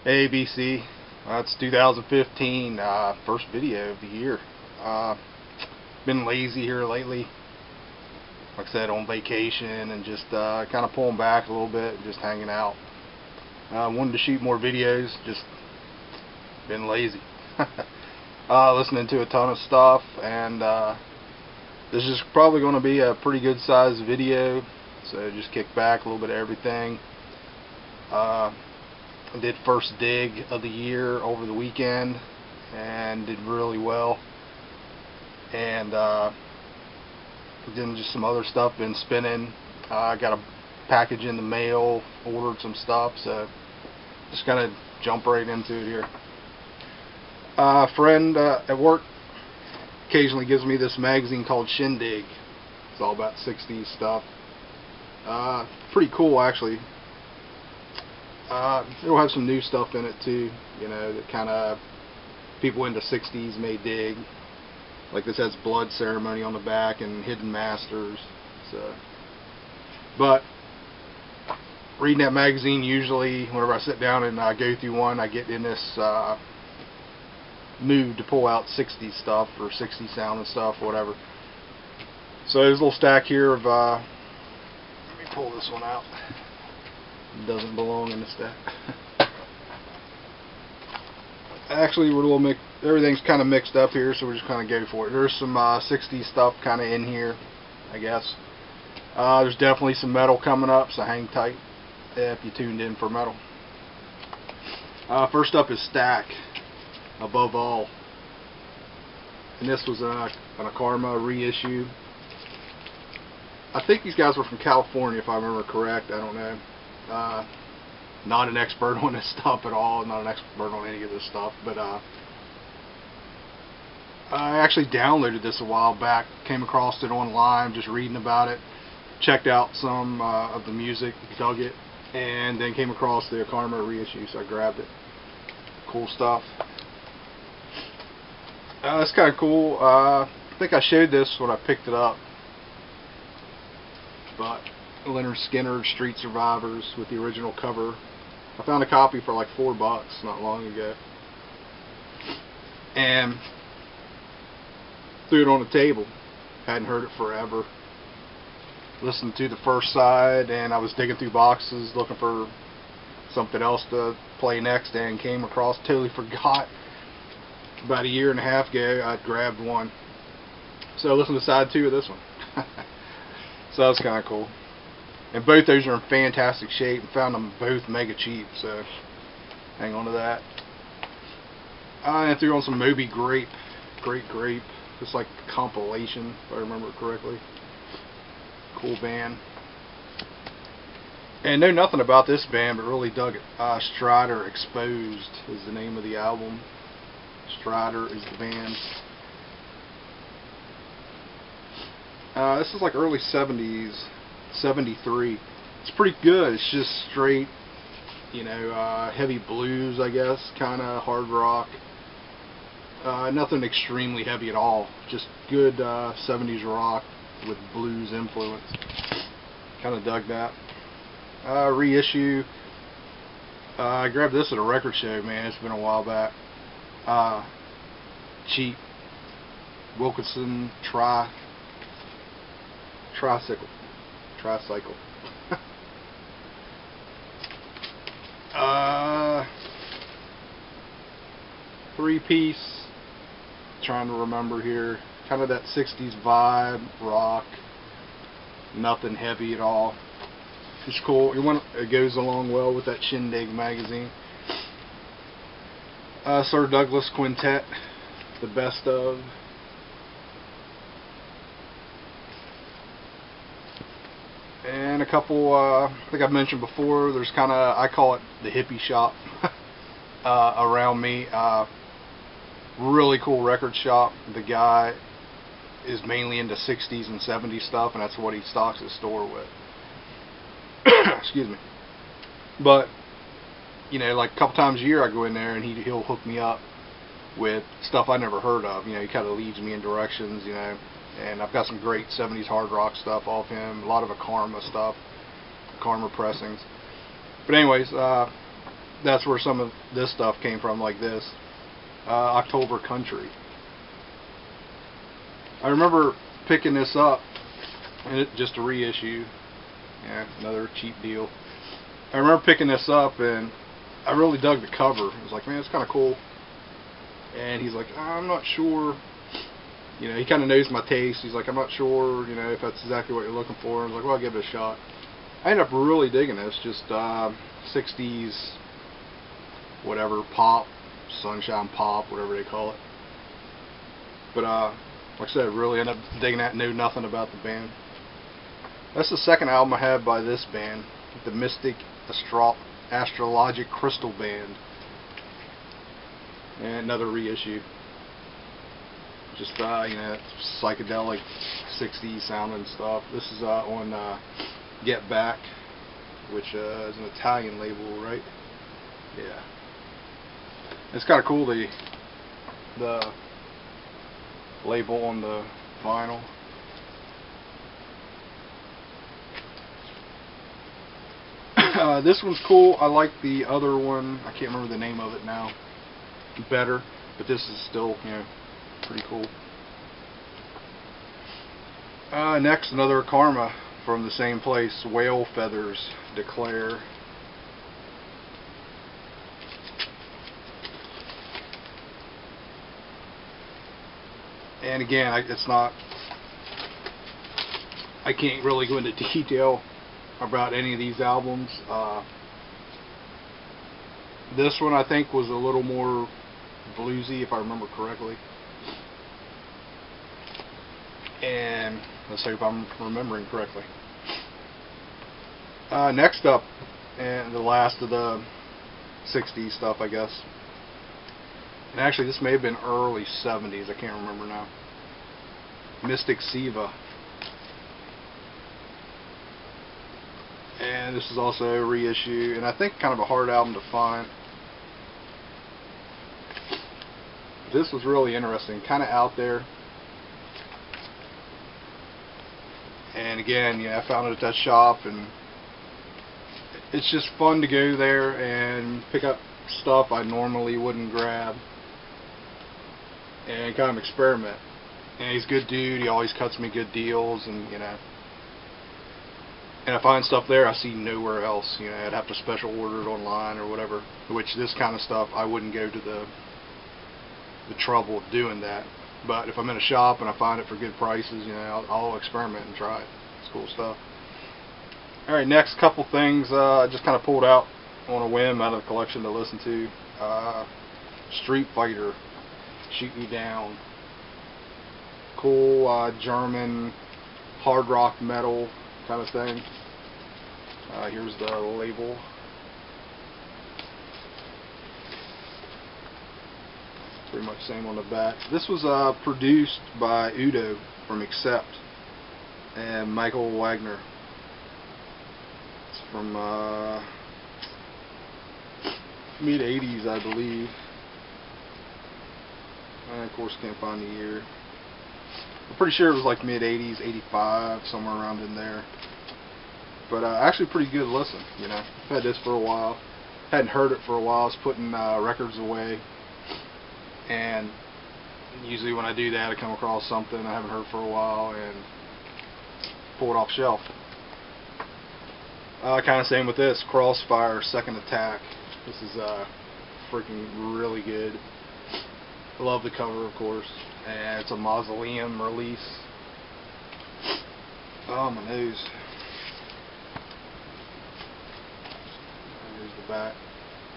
Hey BC, it's 2015, first video of the year. Been lazy here lately, like I said, on vacation and just kind of pulling back a little bit and just hanging out. Wanted to shoot more videos, just been lazy. Listening to a ton of stuff, and this is probably going to be a pretty good sized video, so just kick back, a little bit of everything. I did first dig of the year over the weekend and did really well, and then just some other stuff been spinning. I got a package in the mail, ordered some stuff, so just gonna jump right into it here. A friend at work occasionally gives me this magazine called Shindig. It's all about 60s stuff. Pretty cool, actually. It'll have some new stuff in it too, you know, that kind of people into 60s may dig. Like this has Blood Ceremony on the back and Hidden Masters. So, but reading that magazine, usually whenever I sit down and go through one, I get in this mood to pull out 60s stuff or 60s sound and stuff, whatever. So there's a little stack here of let me pull this one out. It doesn't belong in the stack. Actually, we're a little everything's kind of mixed up here, so we're just kind of go for it. There's some 60s stuff kind of in here, I guess. There's definitely some metal coming up, so hang tight if you tuned in for metal. First up is Stack, Above All, and this was an Karma reissue. I think these guys were from California, if I remember correct. I don't know. Not an expert on this stuff at all, not an expert on any of this stuff, but I actually downloaded this a while back, came across it online, just reading about it, checked out some of the music, dug it, and then came across the Karma reissue, so I grabbed it. Cool stuff. It's kind of cool. I think I showed this when I picked it up, but Lynyrd Skynyrd, Street Survivors, with the original cover. I found a copy for like $4 not long ago, and threw it on the table. Hadn't heard it forever. Listened to the first side, and I was digging through boxes looking for something else to play next, and came across, totally forgot, about a year and a half ago I'd grabbed one. So I listened to side 2 of this one. So that was kind of cool. And both those are in fantastic shape, and found them both mega cheap, so hang on to that. I threw on some Moby Grape, Great Grape, just like a compilation, if I remember correctly. Cool band. And know nothing about this band, but really dug it. Strider Exposed is the name of the album. Strider is the band. This is like early 70s. 73. It's pretty good. It's just straight, you know, heavy blues, I guess, kind of hard rock. Nothing extremely heavy at all. Just good 70s rock with blues influence. Kind of dug that. Reissue. I grabbed this at a record show, man. It's been a while back. Cheap. Wilkinson Tricycle. 3-piece, trying to remember here, kind of that 60s vibe, rock, nothing heavy at all. It's cool. It goes along well with that Shindig magazine. Sir Douglas Quintet, the best of. And a couple, I think I've mentioned before, there's kind of, I call it the Hippie Shop around me. Really cool record shop. The guy is mainly into 60s and 70s stuff, and that's what he stocks his store with. Excuse me. But, you know, like a couple times a year I go in there and he'll hook me up with stuff I never heard of. You know, he kind of leads me in directions, you know. And I've got some great 70s hard rock stuff off him, a lot of Karma stuff, Karma pressings. But anyways, that's where some of this stuff came from, like this. October Country. I remember picking this up, and it just a reissue. Yeah, another cheap deal. I remember picking this up, and I really dug the cover. I was like, man, it's kind of cool. And he's like, I'm not sure. You know, he kind of knows my taste. He's like, I'm not sure, you know, if that's exactly what you're looking for. I was like, well, I'll give it a shot. I ended up really digging this. Just 60s, whatever, pop, sunshine pop, whatever they call it. But like I said, really ended up digging that. Knew nothing about the band. That's the second album I have by this band, the Mystic Astrologic Crystal Band. And another reissue. Just you know, psychedelic 60s sounding stuff. This is on Get Back, which is an Italian label, right? Yeah. It's kind of cool, the label on the vinyl. This one's cool. I like the other one. I can't remember the name of it now. Better, but this is still, you know, pretty cool. Next, another Karma from the same place. Whale Feathers, Declare. And again, it's not. I can't really go into detail about any of these albums. This one I think was a little more bluesy, if I remember correctly. And let's see if I'm remembering correctly. Next up, and the last of the 60s stuff, I guess. And actually, this may have been early 70s. I can't remember now. Mystic Siva. And this is also a reissue, and I think kind of a hard album to find. This was really interesting, kind of out there. And again, yeah, I found it at that shop, and it's just fun to go there and pick up stuff I normally wouldn't grab and kind of experiment. And he's a good dude. He always cuts me good deals, and you know. And I find stuff there I see nowhere else. You know, I'd have to special order it online or whatever. Which this kind of stuff I wouldn't go to the trouble of doing that. But if I'm in a shop and I find it for good prices, you know, I'll experiment and try it. It's cool stuff. All right, next couple things I just kind of pulled out on a whim out of the collection to listen to. Street Fighter, Shoot Me Down. Cool German hard rock metal kind of thing. Here's the label. Pretty much same on the back. This was produced by Udo from Accept and Michael Wagner. It's from mid-80s, I believe. And of course, can't find the year. I'm pretty sure it was like mid-80s, 85, somewhere around in there. But actually pretty good listen, you know. I've had this for a while. Hadn't heard it for a while. I was putting records away. And usually when I do that, I come across something I haven't heard for a while and pull it off shelf. Kind of same with this. Crossfire, Second Attack. This is freaking really good. I love the cover, of course. And it's a Mausoleum release. Oh, my nose. Here's the back.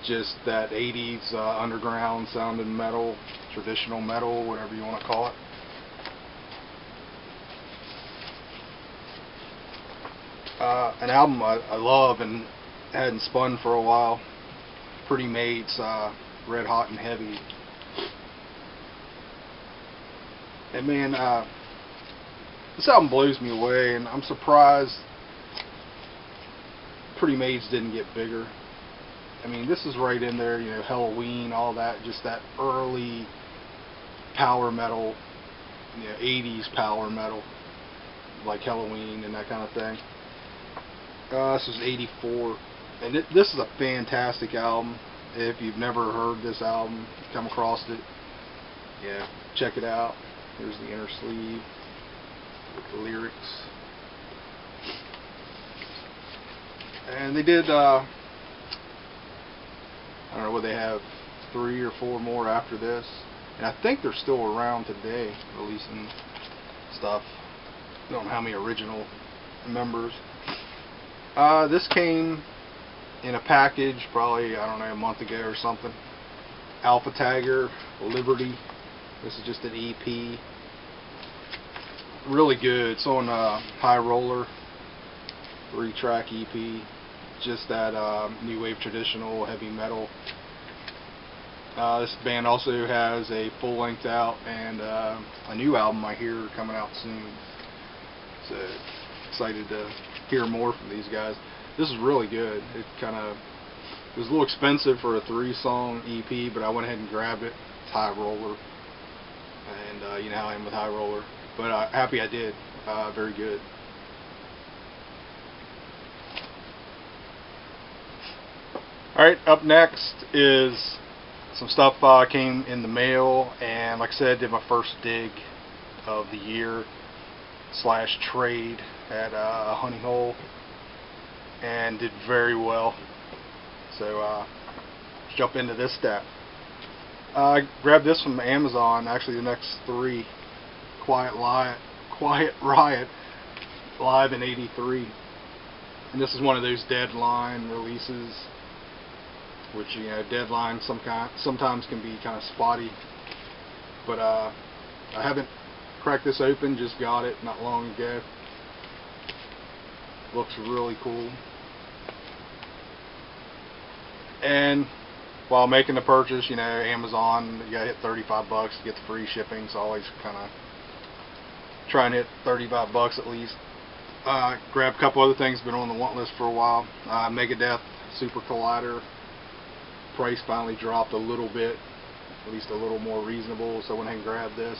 Just that 80s underground sounding metal, traditional metal, whatever you want to call it. An album I love and hadn't spun for a while. Pretty Maid's Red Hot and Heavy. And man, this album blows me away, and I'm surprised Pretty Maids didn't get bigger. I mean, this is right in there, you know, Halloween, all that, just that early power metal, you know, 80s power metal, like Halloween and that kind of thing. This is 84, and this is a fantastic album. If you've never heard this album, come across it, yeah, check it out. Here's the inner sleeve with the lyrics. And they did, I don't know what they have, 3 or 4 more after this. And I think they're still around today, releasing stuff. I don't know how many original members. This came in a package probably, I don't know, a month ago or something. Alpha Tagger, Liberty. This is just an EP. Really good. It's on High Roller, 3-track EP. Just that new wave traditional heavy metal. This band also has a full length out and a new album I hear coming out soon. So excited to hear more from these guys. This is really good. It was a little expensive for a 3-song EP, but I went ahead and grabbed it. It's High Roller, and you know how I am with High Roller. But happy I did. Very good. Alright, up next is some stuff came in the mail, and like I said, did my first dig of the year / trade at Honey Hole, and did very well. So let's jump into this step. I grabbed this from Amazon. Actually, the next 3, Quiet Riot live in '83, and this is one of those Deadline releases, which, you know, Deadline sometimes can be kind of spotty. But I haven't cracked this open. Just got it not long ago. Looks really cool. And while making the purchase, you know, Amazon, you gotta hit $35 to get the free shipping, so I always kind of try and hit $35 at least. Grabbed a couple other things, been on the want list for a while. Megadeth Super Collider. Price finally dropped a little bit, at least a little more reasonable, so I went ahead and grabbed this.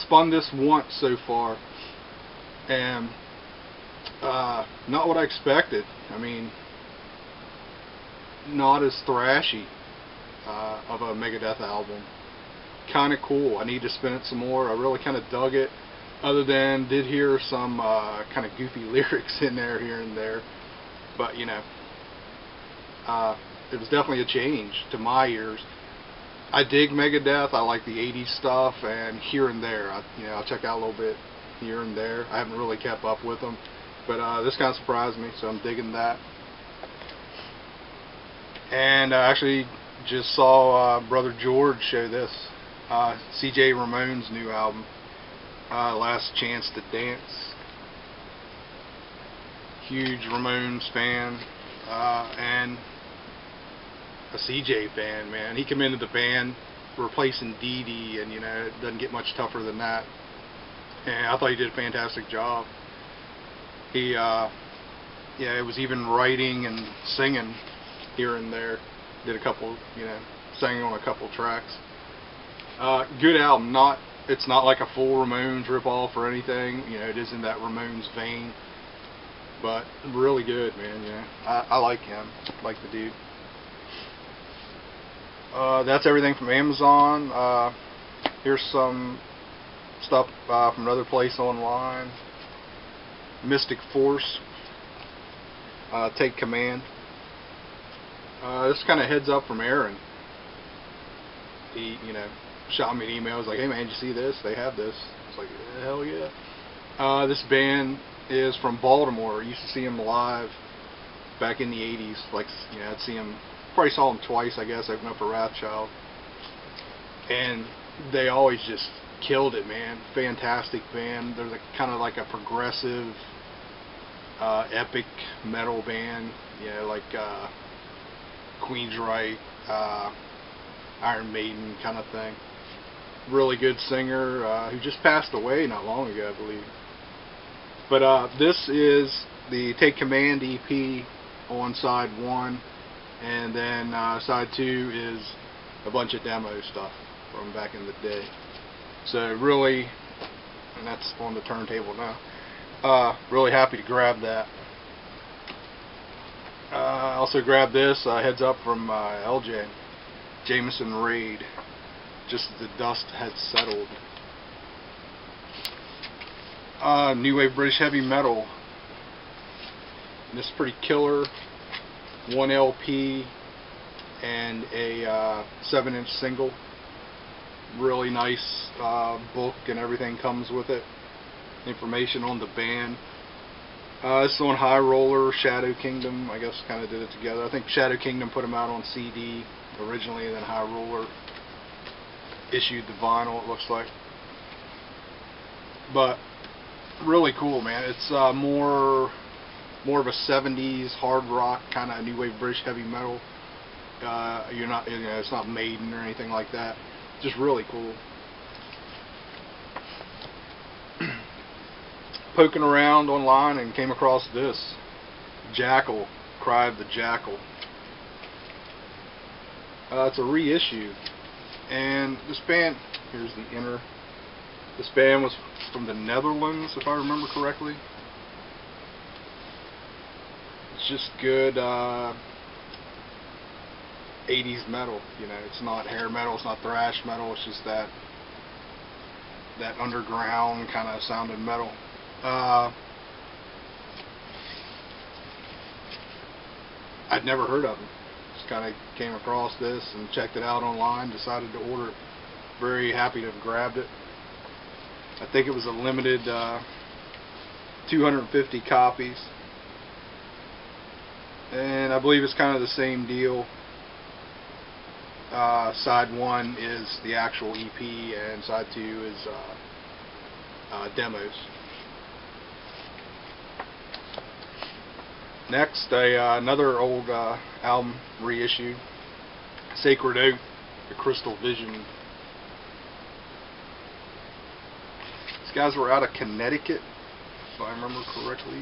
Spun this once so far, and not what I expected. I mean, not as thrashy of a Megadeth album. Kind of cool. I need to spin it some more. I really kind of dug it, other than did hear some kind of goofy lyrics in there here and there, but you know, it was definitely a change to my ears. I dig Megadeth. I like the 80s stuff, and here and there, I'll check out a little bit here and there. I haven't really kept up with them, but this kind of surprised me, so I'm digging that. And I actually just saw Brother George show this, CJ Ramones' new album, Last Chance to Dance. Huge Ramones fan, and a CJ fan, man. He came into the band replacing Dee Dee, and you know, it doesn't get much tougher than that. And I thought he did a fantastic job. He, it was even writing and singing here and there. Did a couple, sang on a couple tracks. Good album. It's not like a full Ramones ripoff or anything. It is in that Ramones vein, but really good, man. I like him. Like the dude. That's everything from Amazon. Here's some stuff from another place online. Mystic Force. Take Command. This kind of heads up from Aaron. He, shot me an email. He was like, "Hey man, did you see this? They have this." I was like, "Hell yeah." This band is from Baltimore. I used to see them live back in the 80s. Like, I'd see them. Probably saw them twice, I guess, open up for Wrathchild, and they always just killed it, man. Fantastic band. They're kind of like a progressive, epic metal band, like Queensryche, Iron Maiden kind of thing. Really good singer who just passed away not long ago, I believe. But this is the Take Command EP on side 1. And then side 2 is a bunch of demo stuff from back in the day. So really, and that's on the turntable now, really happy to grab that. I also grabbed this heads up from LJ, Jameson Raid, just as the dust had settled. New Wave British Heavy Metal. And this is pretty killer. 1 LP and a 7-inch single. Really nice book and everything comes with it. Information on the band. This is on High Roller, Shadow Kingdom, I guess kind of did it together. I think Shadow Kingdom put them out on CD originally, and then High Roller issued the vinyl, it looks like. But really cool, man. It's more of a 70s hard rock kind of new wave British heavy metal. It's not Maiden or anything like that. Just really cool. Poking around online and came across this Jackal, Cry of the Jackal. It's a reissue, and this band, here's the inner. This band was from the Netherlands, if I remember correctly. It's just good 80s metal, you know. It's not hair metal, it's not thrash metal. It's just that underground kind of sounding metal. I'd never heard of them. Just kind of came across this and checked it out online, decided to order it. Very happy to have grabbed it. I think it was a limited 250 copies. And I believe it's kind of the same deal. Side 1 is the actual EP and side 2 is demos. Next, another old album reissued, Sacred Oath, The Crystal Vision. These guys were out of Connecticut, if I remember correctly.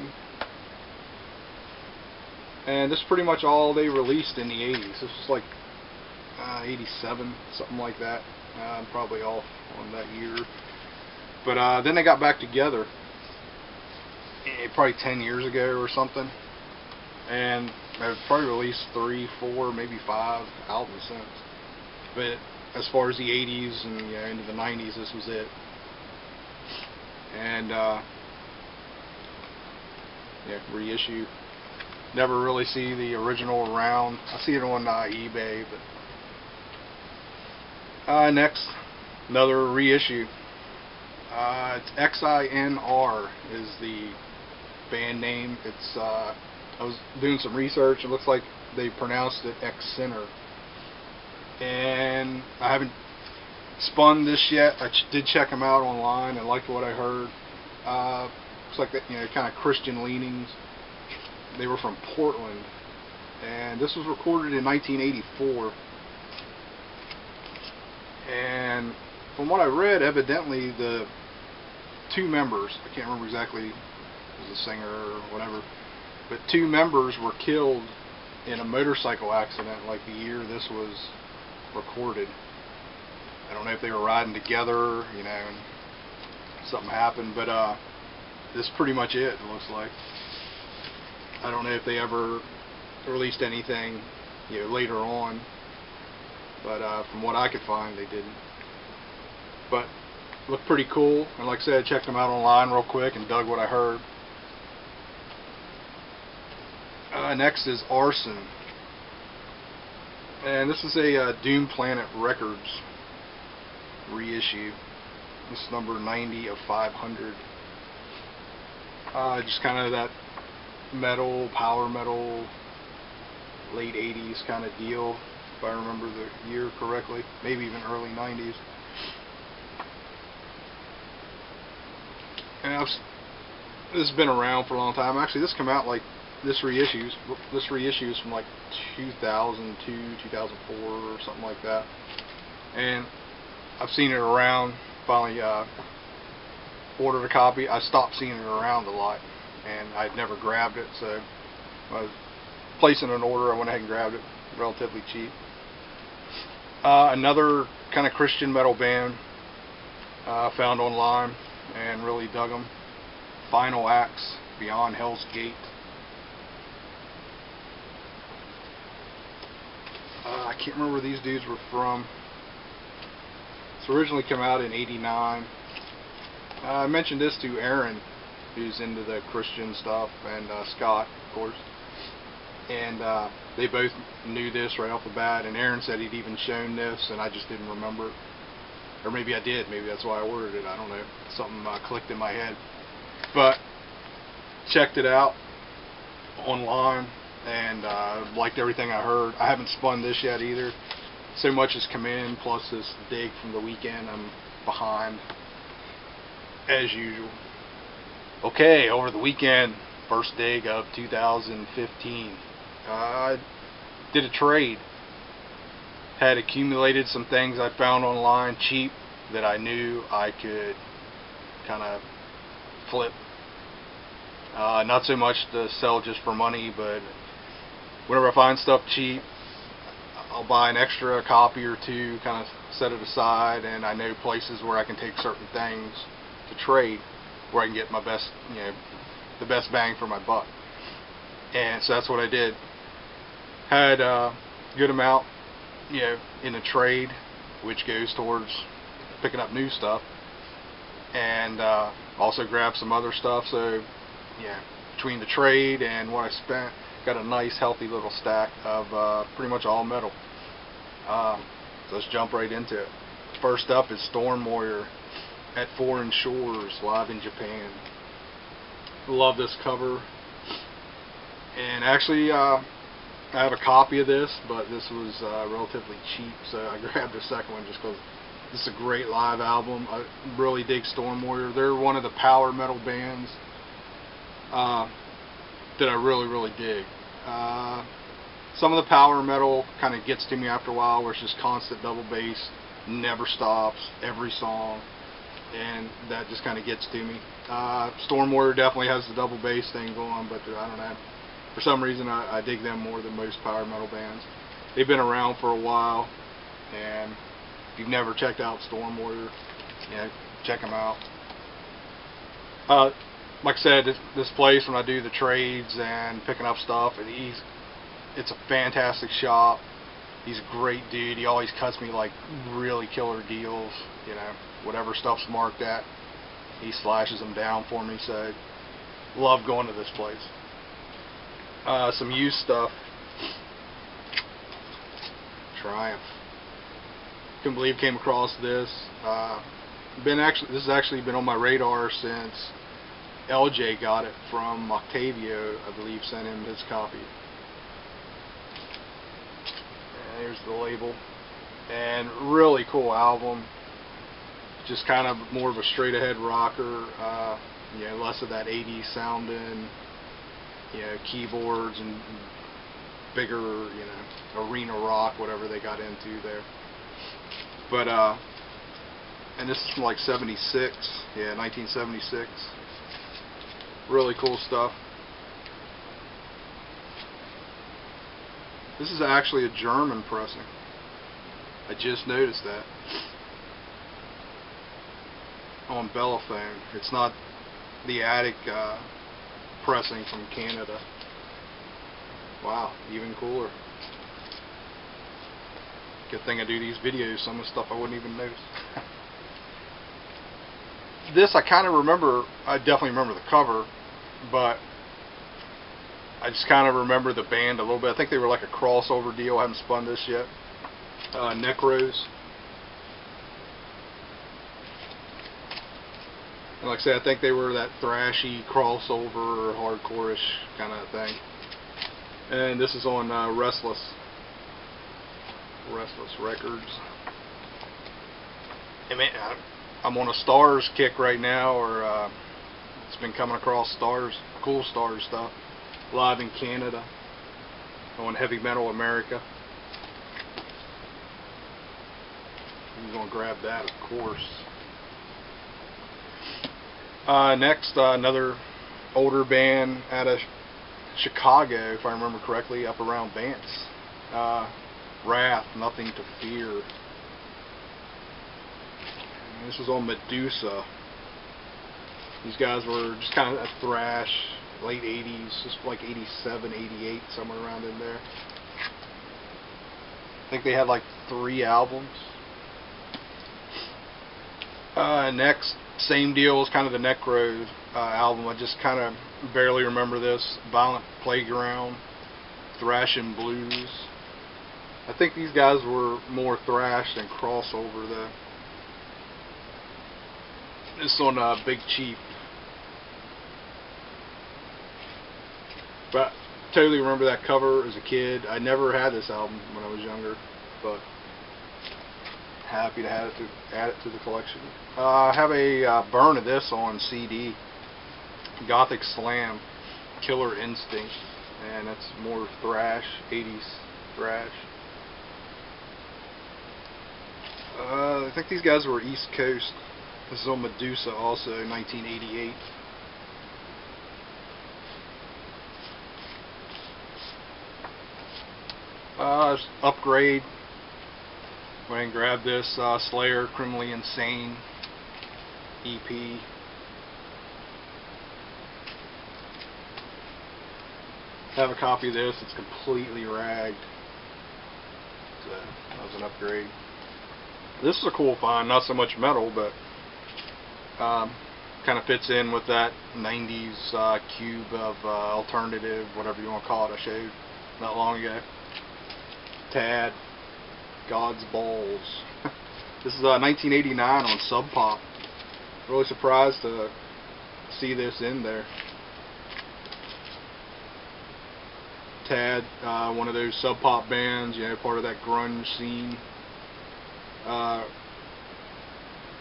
And this is pretty much all they released in the 80s. This was like 87, something like that. I'm probably off on that year. But then they got back together, probably 10 years ago or something. And they've probably released 3, 4, maybe 5 albums since. But as far as the 80s and into the 90s, this was it. And reissue. Never really see the original around. I see it on eBay. But next, another reissue. It's XINR is the band name. It's I was doing some research. It looks like they pronounced it X-Sinner. And I haven't spun this yet. I did check them out online and liked what I heard. Looks like that, kind of Christian leanings. They were from Portland, and this was recorded in 1984. And from what I read, evidently the 2 members, I can't remember exactly, was the singer or whatever, but 2 members were killed in a motorcycle accident like the year this was recorded. I don't know if they were riding together, and something happened, but this is pretty much it looks like. I don't know if they ever released anything, later on, but from what I could find, they didn't. But looked pretty cool, and like I said, I checked them out online real quick and dug what I heard. Next is Arson, and this is a Doom Planet Records reissue. This is number 90 of 500. Just kind of that metal, power metal, late 80s kind of deal, if I remember the year correctly, maybe even early 90s. And this has been around for a long time. Actually, this came out like this reissue is from like 2002, 2004 or something like that. And I've seen it around. Finally ordered a copy. I stopped seeing it around a lot, and I'd never grabbed it, so I was placing an order. I went ahead and grabbed it, relatively cheap. Another kind of Christian metal band found online and really dug them. Final Acts, Beyond Hell's Gate. can't remember where these dudes were from. It's originally came out in '89. I mentioned this to Aaron, who's into the Christian stuff, and Scott, of course. And they both knew this right off the bat, and Aaron said he'd even shown this, and I just didn't remember it. Or maybe I did, maybe that's why I ordered it, I don't know. Something clicked in my head. But, checked it out online, and liked everything I heard. I haven't spun this yet either. So much has come in, plus this dig from the weekend, I'm behind, as usual. Okay, over the weekend, first dig of 2015. I did a trade. Had accumulated some things I found online cheap that I knew I could kind of flip. Not so much to sell just for money, but whenever I find stuff cheap, I'll buy an extra copy or two, kind of set it aside, and I know places where I can take certain things to trade, where I can get my best, the best bang for my buck. And so that's what I did. Had a good amount, in a trade, which goes towards picking up new stuff, and also grabbed some other stuff. So, between the trade and what I spent, got a nice, healthy little stack of pretty much all metal. So let's jump right into it. First up is Stormwater at Foreign Shores, live in Japan. Love this cover. And actually, I have a copy of this, but this was relatively cheap, so I grabbed the second one just because this is a great live album. I really dig Stormwater. They're one of the power metal bands that I really dig. Some of the power metal kind of gets to me after a while, where it's just constant double bass, never stops, every song, and that just kind of gets to me. Stormwater definitely has the double bass thing going, but I don't know. For some reason, I dig them more than most power metal bands. They've been around for a while, and if you've never checked out Stormwater, check them out. Like I said, this place, when I do the trades and picking up stuff, it's a fantastic shop. He's a great dude. He always cuts me like really killer deals. Whatever stuff's marked at, he slashes them down for me. So, love going to this place. Some used stuff. Triumph. Couldn't believe came across this. This has actually been on my radar since LJ got it from Octavio, I believe, sent him his copy. And here's the label. And really cool album. Just kind of more of a straight ahead rocker. Less of that 80s sounding. Keyboards and bigger, arena rock, whatever they got into there. But, and this is from like 76, 1976. Really cool stuff. This is actually a German pressing. I just noticed that. On Bellophone. It's not the Attic, pressing from Canada. Wow, even cooler. Good thing I do these videos, some of the stuff I wouldn't even notice. This I kind of remember, I definitely remember the cover, but I just kind of remember the band a little bit. I think they were like a crossover deal. I haven't spun this yet. Neckroad. And like I said, I think they were that thrashy crossover or hardcore-ish kind of thing. And this is on Restless Records. And man, I'm on a Stars kick right now, or it's been coming across cool Stars stuff, live in Canada, on Heavy Metal America. I'm going to grab that, of course. Next, another older band out of Chicago, if I remember correctly, up around Vance. Wrath, Nothing to Fear. And this was on Medusa. These guys were just kind of a thrash, late 80s, just like 87, 88, somewhere around in there. I think they had like 3 albums. Next, same deal as kind of the Neckroad album. I just kind of barely remember this. Violent Playground, Thrash and Blues. I think these guys were more thrash than crossover though. This on Big Chief. But totally remember that cover as a kid. I never had this album when I was younger, but happy to add it to the collection. I have a burn of this on CD. Gothic Slam, Killer Instinct, and that's more thrash, 80s thrash. I think these guys were East Coast. This is on Medusa also, 1988. Upgrade. Went and grabbed this Slayer Criminally Insane EP. Have a copy of this. It's completely ragged. So that was an upgrade. This is a cool find. Not so much metal, but kind of fits in with that 90s cube of alternative, whatever you want to call it. I showed not long ago. Tad, God's Balls. This is 1989 on Sub Pop. Really surprised to see this in there. Tad, one of those Sub Pop bands, you know, part of that grunge scene.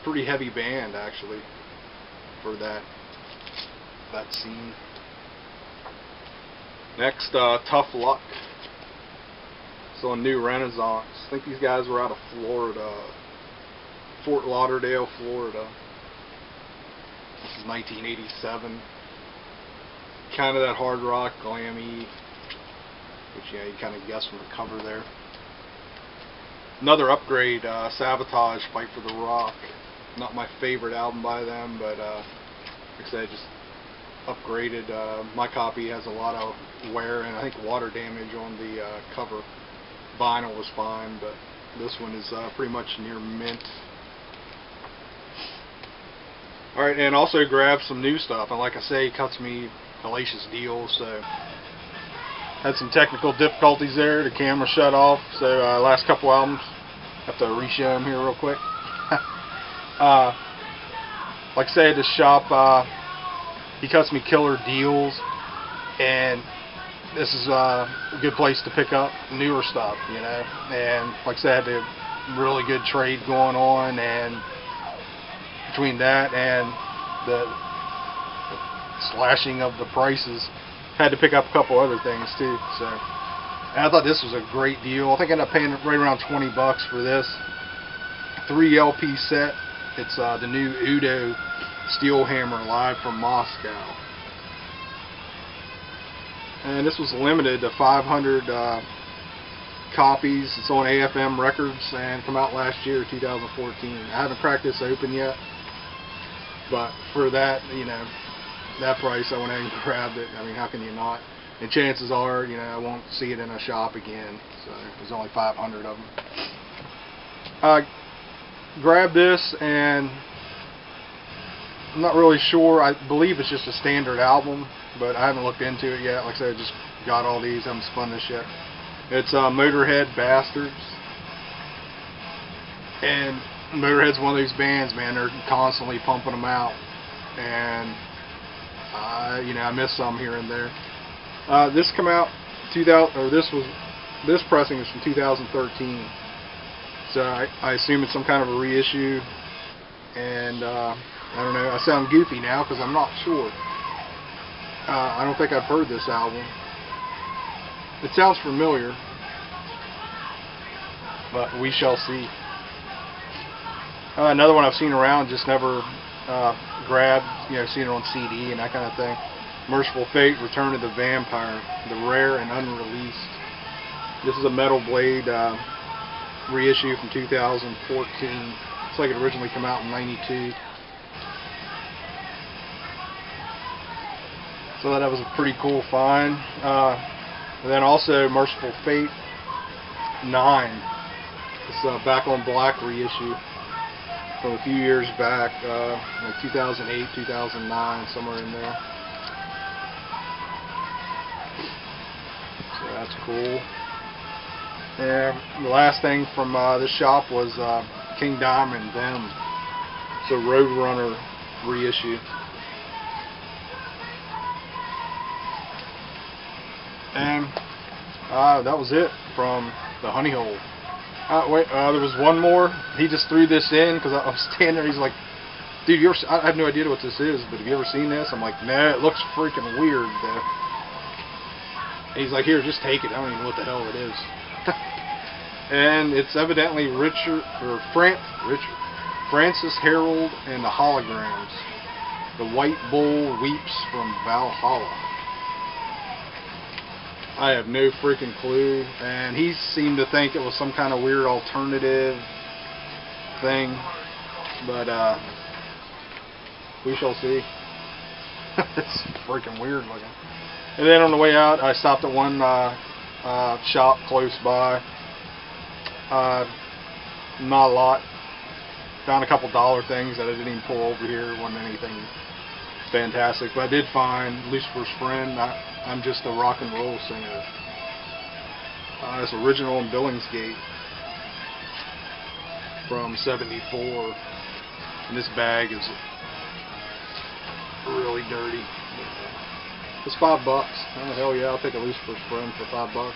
Pretty heavy band actually for that scene. Next, Tough Luck. It's on New Renaissance. I think these guys were out of Florida, Fort Lauderdale, Florida. This is 1987. Kind of that hard rock, glammy, which yeah, you kind of guess from the cover there. Another upgrade, Sabotage Spike for the Rock. Not my favorite album by them, but like I said, just upgraded. My copy has a lot of wear and I think water damage on the cover. Vinyl was fine, but this one is pretty much near mint. Alright, and also grabbed some new stuff. And like I say, he cuts me hellacious deals, so had some technical difficulties there. The camera shut off, so last couple albums, have to reshow them here real quick. Like I say, at the shop, he cuts me killer deals, and this is a good place to pick up newer stuff, you know. And like I said, I had a really good trade going on, and between that and the slashing of the prices, had to pick up a couple other things too. So, and I thought this was a great deal. I think I ended up paying right around $20 for this 3 LP set. It's the new Edo Steelhammer live from Moscow. And this was limited to 500 copies. It's on AFM Records and come out last year, 2014. I haven't cracked this open yet, but for that, you know, that price, I went ahead and grabbed it. I mean, how can you not? And chances are, you know, I won't see it in a shop again. So there's only 500 of them. Grabbed this, and I'm not really sure. I believe it's just a standard album, but I haven't looked into it yet. Like I said, I just got all these. I haven't spun this yet. It's Motorhead Bastards. And Motorhead's one of those bands, man. They're constantly pumping them out. And, you know, I miss some here and there. This come out, this pressing is from 2013. So I assume it's some kind of a reissue. And, I don't know. I sound goofy now because I'm not sure. I don't think I've heard this album. It sounds familiar, but we shall see. Another one I've seen around, just never grabbed, you know, seen it on CD and that kind of thing. Merciful Fate, Return of the Vampire, the rare and unreleased. This is a Metal Blade reissue from 2014. It's like it originally came out in '92. So that was a pretty cool find. And then also Merciful Fate 9. It's a Back on Black reissue from a few years back, like 2008, 2009, somewhere in there. So that's cool. And the last thing from this shop was King Diamond, them. It's a Roadrunner reissue. And that was it from the Honey Hole. Wait, there was one more. He just threw this in because I was standing there. He's like, dude, I have no idea what this is, but have you ever seen this? I'm like, nah, it looks freaking weird, though. And he's like, here, just take it. I don't even know what the hell it is. And it's evidently Francis Harold and the Holograms. The White Bull Weeps from Valhalla. I have no freaking clue, and he seemed to think it was some kind of weird alternative thing, but we shall see. It's freaking weird looking. And then on the way out, I stopped at one shop close by. Not a lot. Found a couple dollar things that I didn't even pull over here. It wasn't anything fantastic, but I did find Lucifer's Friend. I'm Just a Rock and Roll Singer. It's original in Billingsgate from '74, and this bag is really dirty. It's $5. Oh hell yeah, I'll take a Lucifer's Friend for $5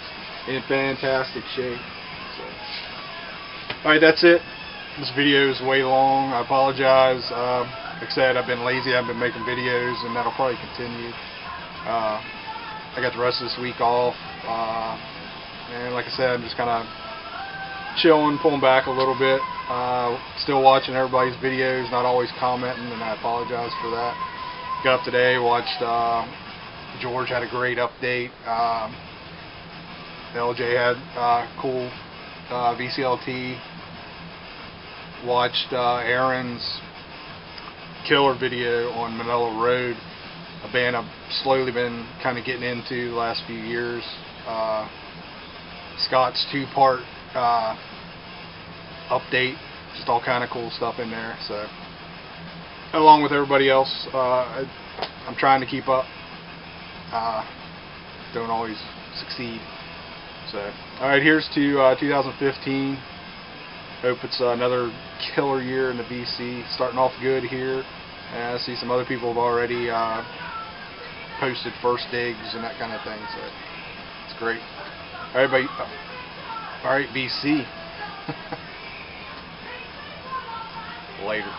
in fantastic shape. So, all right, that's it. This video is way long. I apologize. Like I said, I've been lazy. I've been making videos, and that'll probably continue. I got the rest of this week off, and like I said, I'm just kind of chilling, pulling back a little bit. Still watching everybody's videos, not always commenting, and I apologize for that. Got up today, watched George had a great update. LJ had cool VCLT. Watched Aaron's killer video on Manila Road, a band I've slowly been kind of getting into the last few years. Scott's 2-part update, just all kind of cool stuff in there. So, along with everybody else, I'm trying to keep up. Don't always succeed. So, alright, here's to 2015. Hope it's another killer year in the BC. Starting off good here. I see some other people have already posted first digs and that kind of thing, so it's great. Everybody, alright, BC. Later.